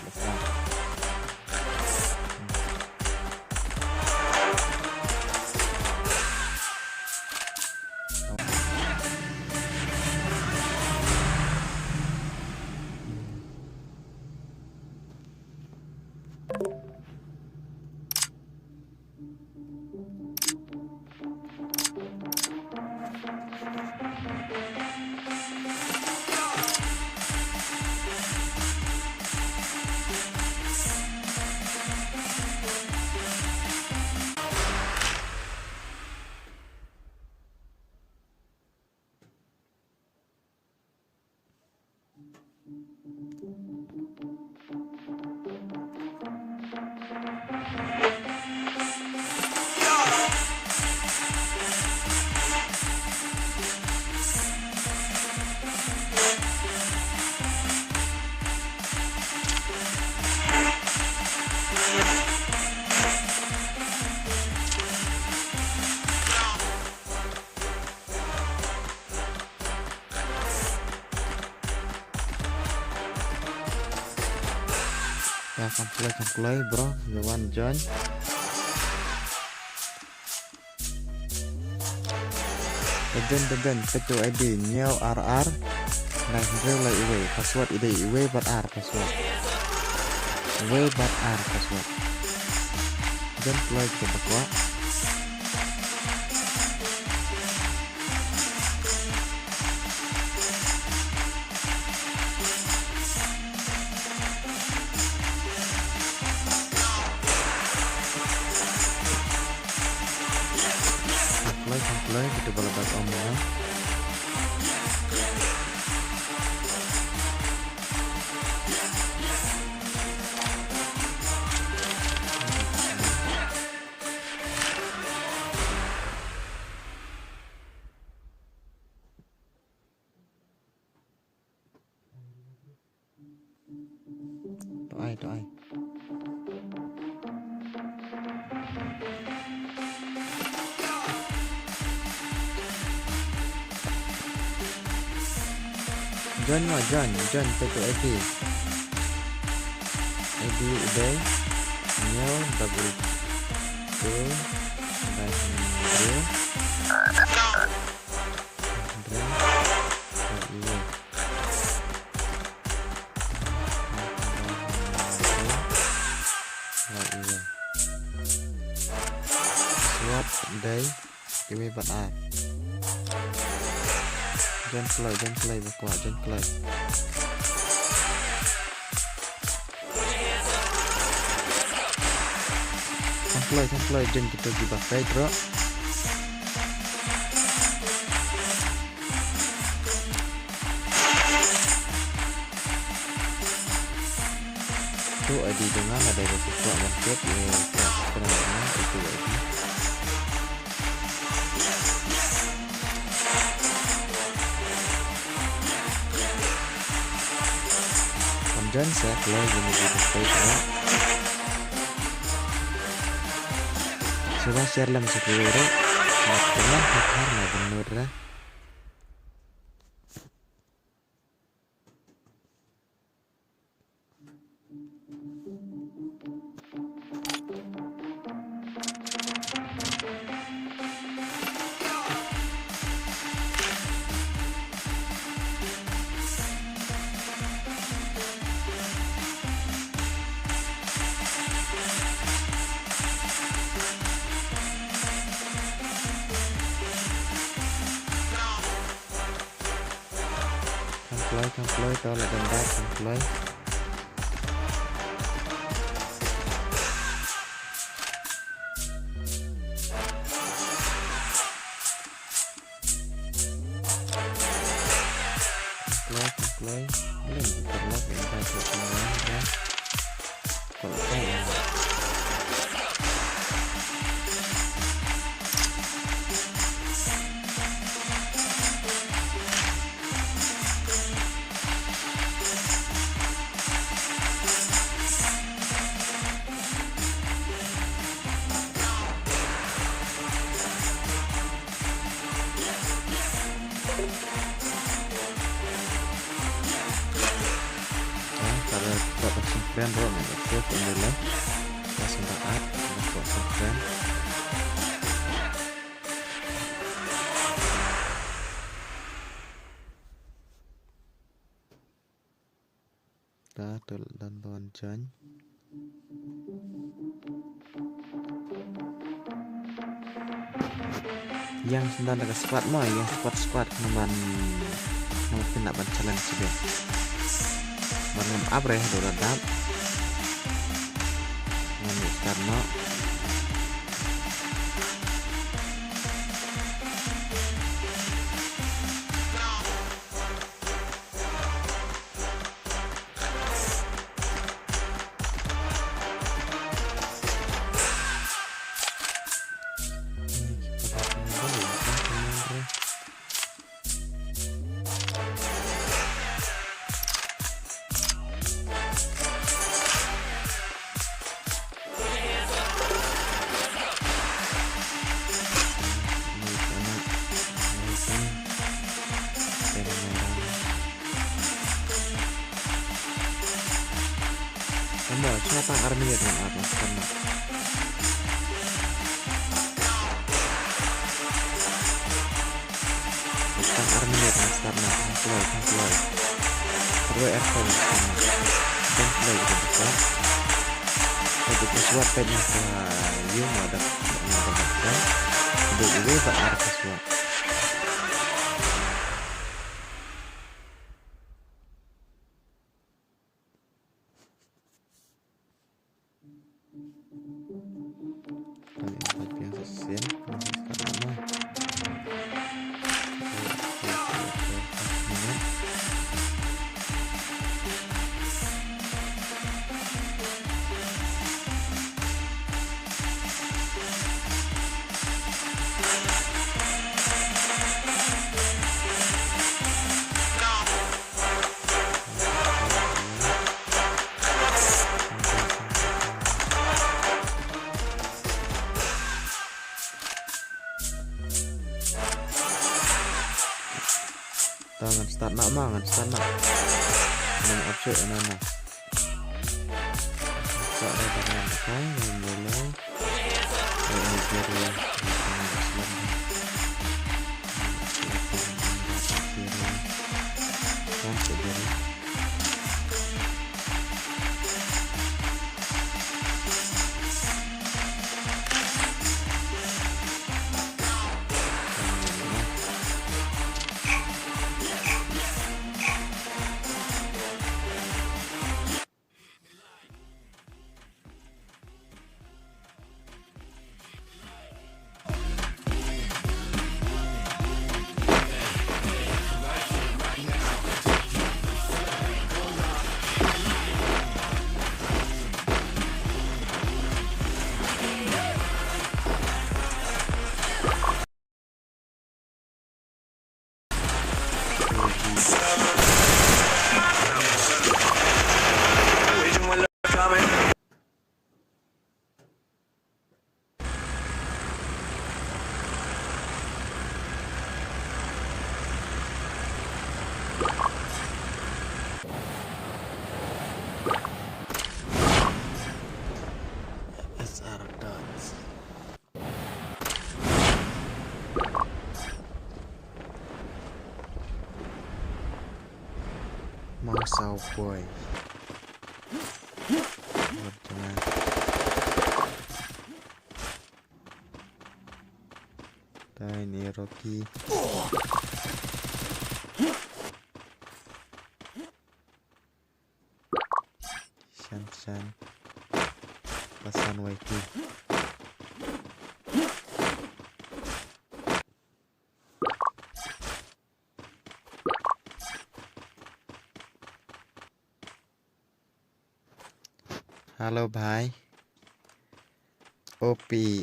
besar. Ya, complete bro, the one join. Dan ketua ID new RR nah relay away password ide away but R password away but R password dan play ke bawah play kita balabat omongan doai John ketua ID udah new double two swap day give but R John play bawah John play John kita dipakai bro tuh ID dengan ada beberapa market penampilan itu ID dan saya keluar dari Facebook coba share dalam sekitar dengan karena benar Complete đó là đơn đáp complete lên terlock yang saya semua ya kalau saya person friend bro main active nilai langsung taat person friend dan lonceng yang sedang dekat squad mah yang squad teman mungkin nak challenge juga malam apa ya udah datang ngambil karena siapa army ya dengan apa karena bukan army ya karena play perlu aircon dan play gitu kan jadi sesuatu tadi saya ada mendapatkan jadi tak ada sesuatu tangan start nak mangan start nak nang opsi nana tak ada tangan tekan yang mulai ini kiri Mau boy ini Rocky Shan pasan Waiki halo bhai Opi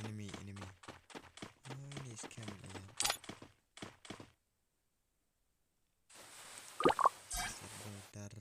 enemy oh, ini scam ya sebentar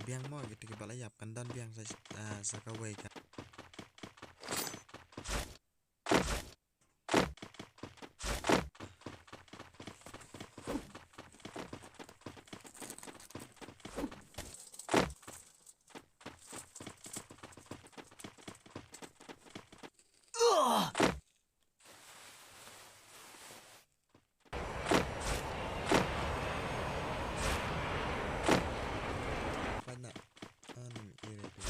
biang mo gitu ke balayap kandan biang sa kaway ka pana ire tu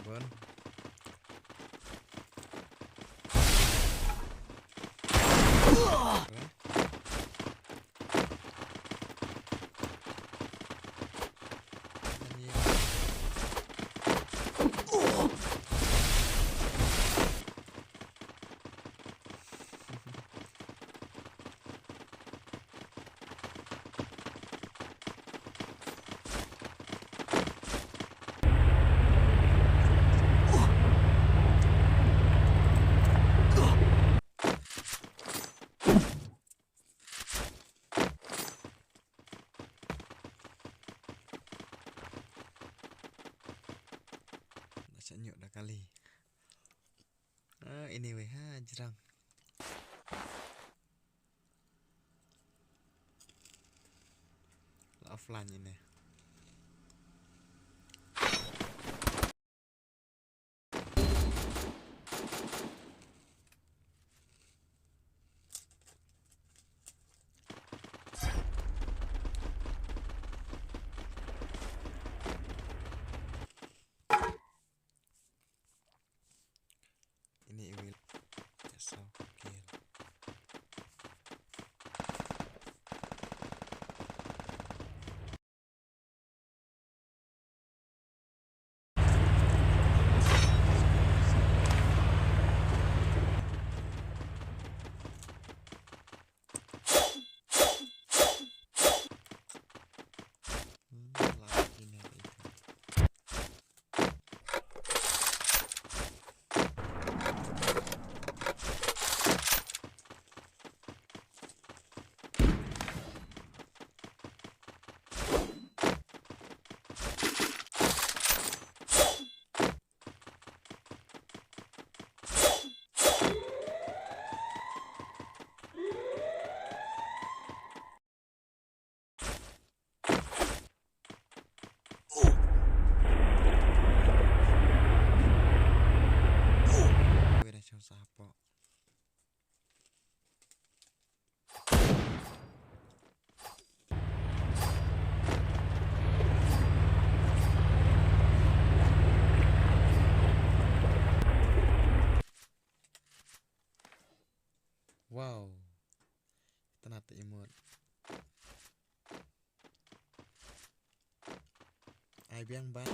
bon nyok dah kali. Anyway, jerang. Offline ini. Ini will so kill. Lagi nih itu. Siapa? Wow, ternyata imut. Ai biang ban.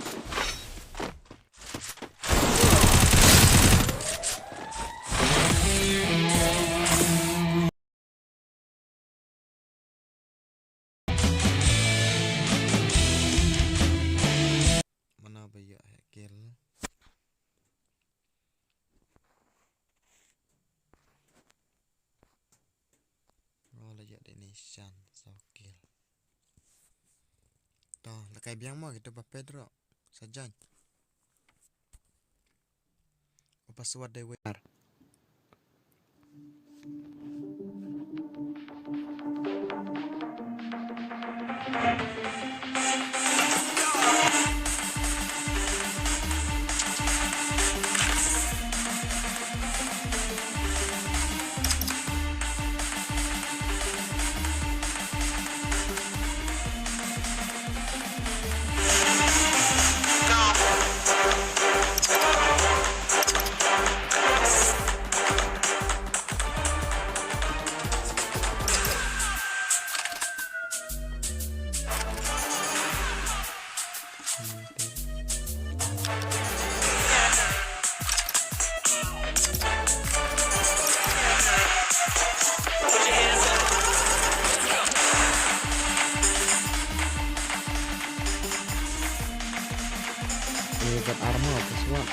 Mana bayak kill. Oh layak Denishan so kill. Toh, lekai biang mo gitu pa Pedro. Sajan. O password de wear. but armor password.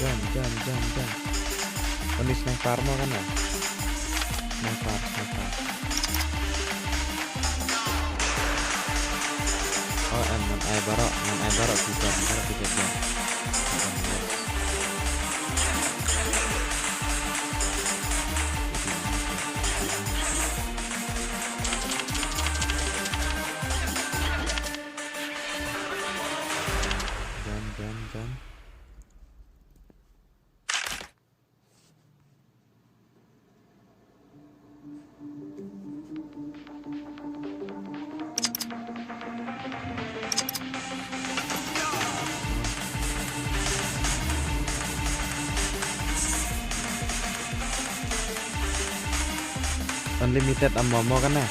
Jump. Ini sniper armor kan ya? Sniper. Oh, non ai barok juga ya. Jam. Unlimited ammo kan ya?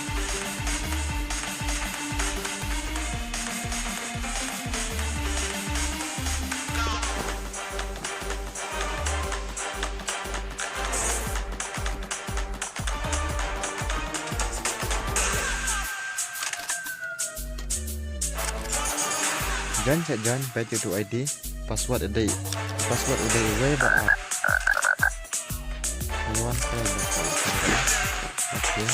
John, back to ID. Password udah way but one play. Okay.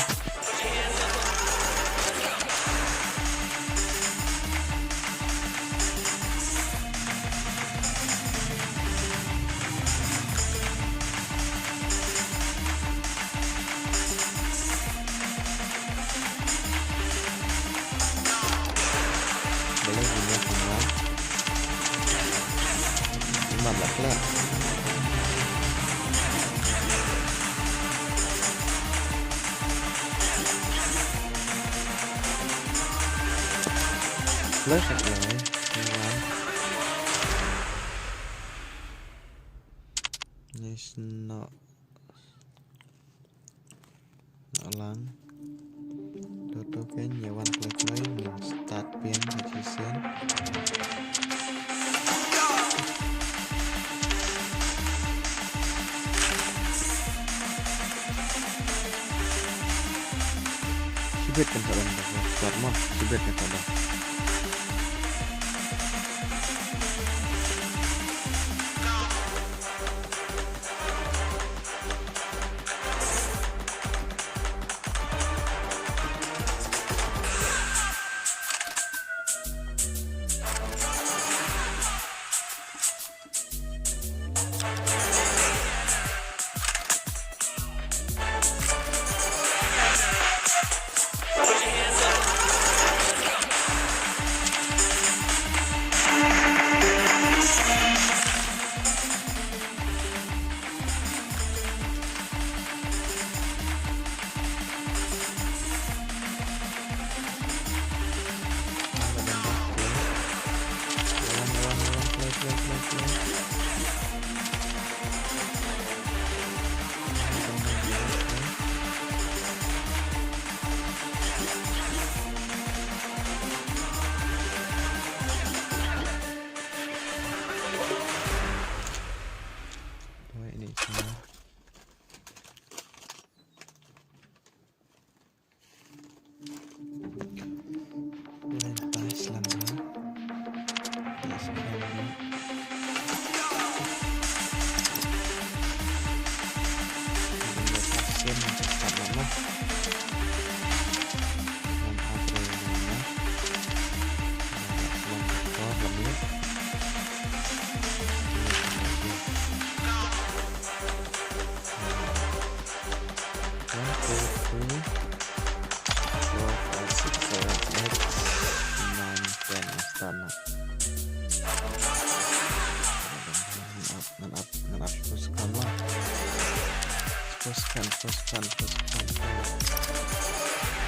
Boleh gini semua 15 lah. Plus apply yes no lang tutukin ya one play start pin position sibet kan salam start mah sibet kan salam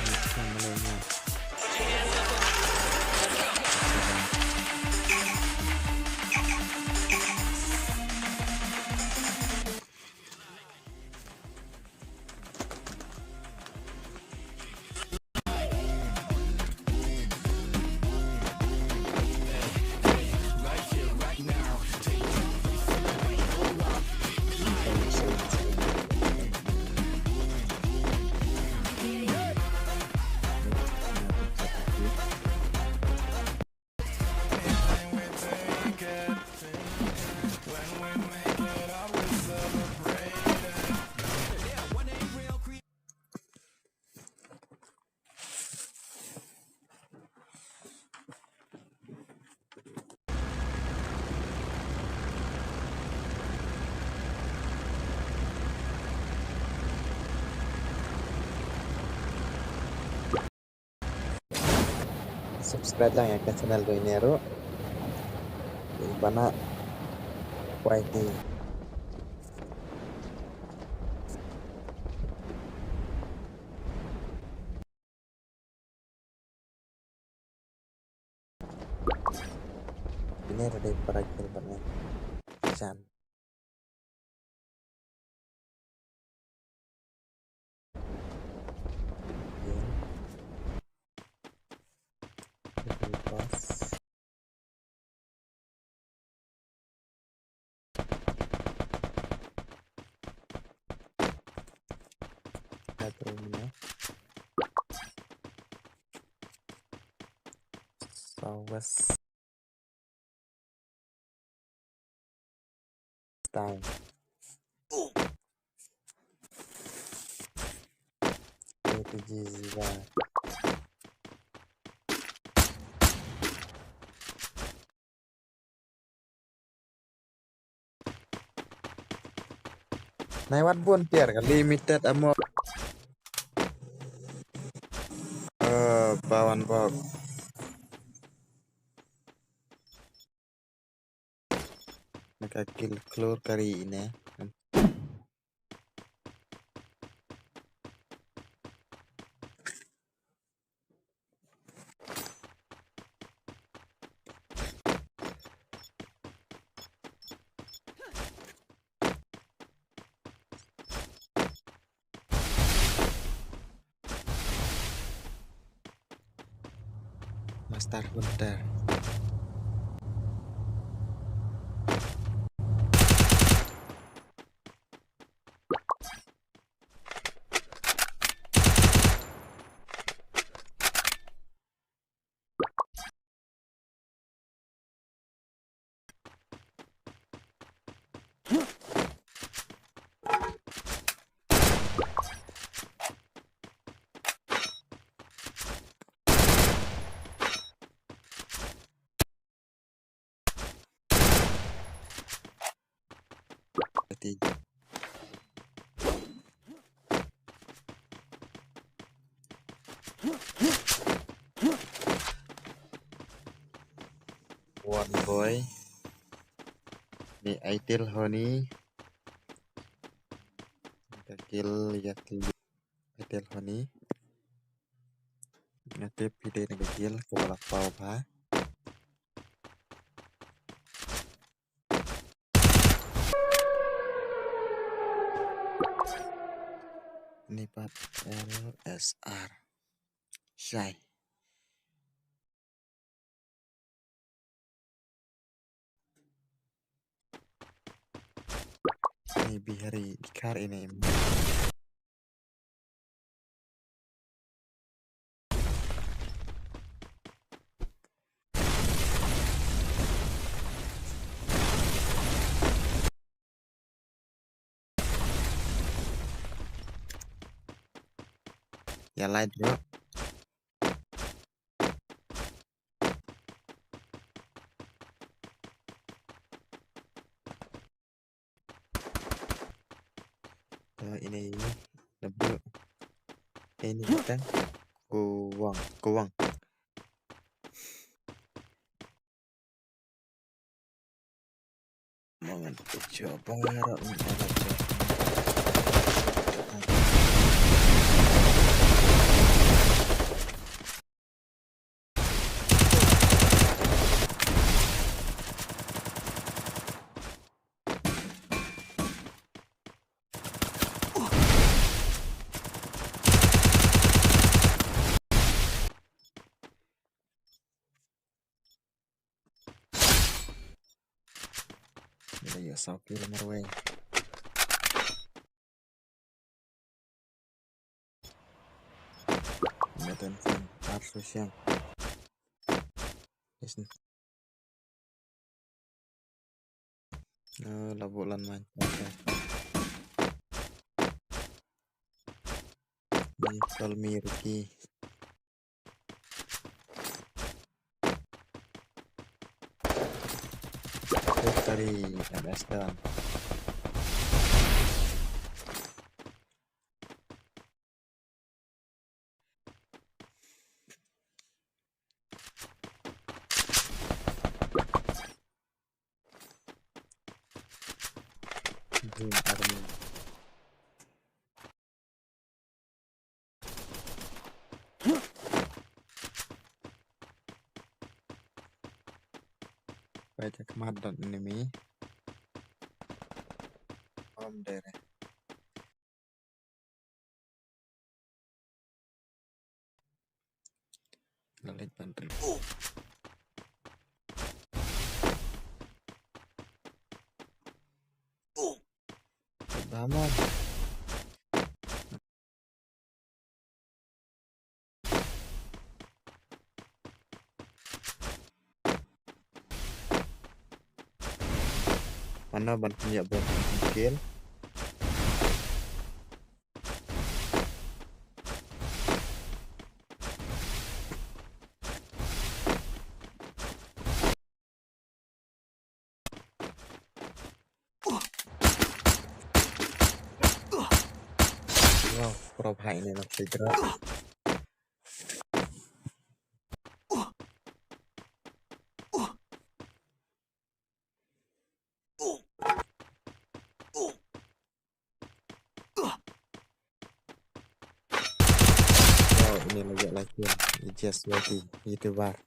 Teruskan mulainya. subscribe lang ya ke channel ko ini aro bana YT ini ada para kilbatnya Chan pas bedroomnya southwest time itu jiwa Naiwat pun tiar kan limited amo bawan bog mereka kill keluar kari ini Master Hunter berarti one boy di Aitil Honi mereka kill ya kill Aitil Honi ngatip video yang kecil kepala pau pa ini part LSR Shy ini bihari dikar ini ya lain bro ini lebih ini kita kuang mau coba ya sakit marway Medan fan harus yang labulan mancang di Kalmirki dari MS dan admin. Baca kemadan enemy. There. Galit bantri. Vamos. Mana ban punya buat mungkin. Wow, pro high ini nak segera. Wow, ini lagi just waiting YouTuber.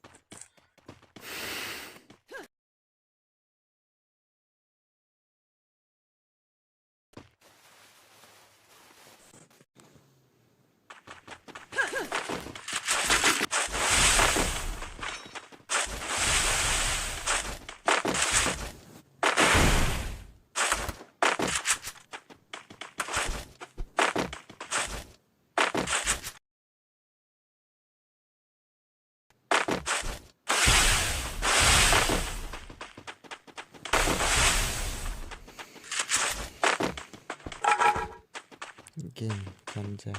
Game Kanja.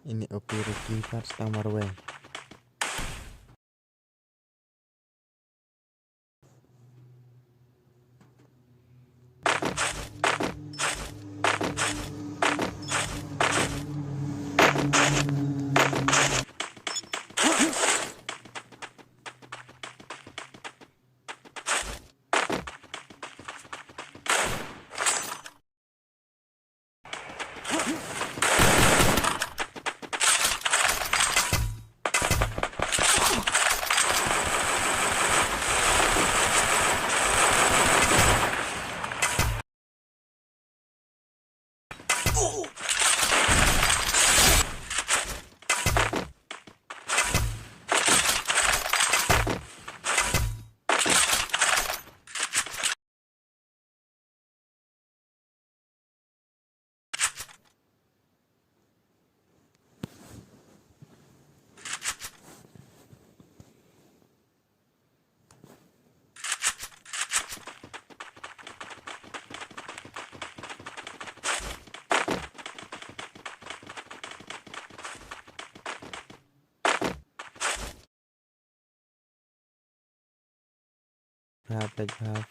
Ini OP Ricky pas Marwe.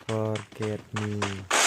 Forget me.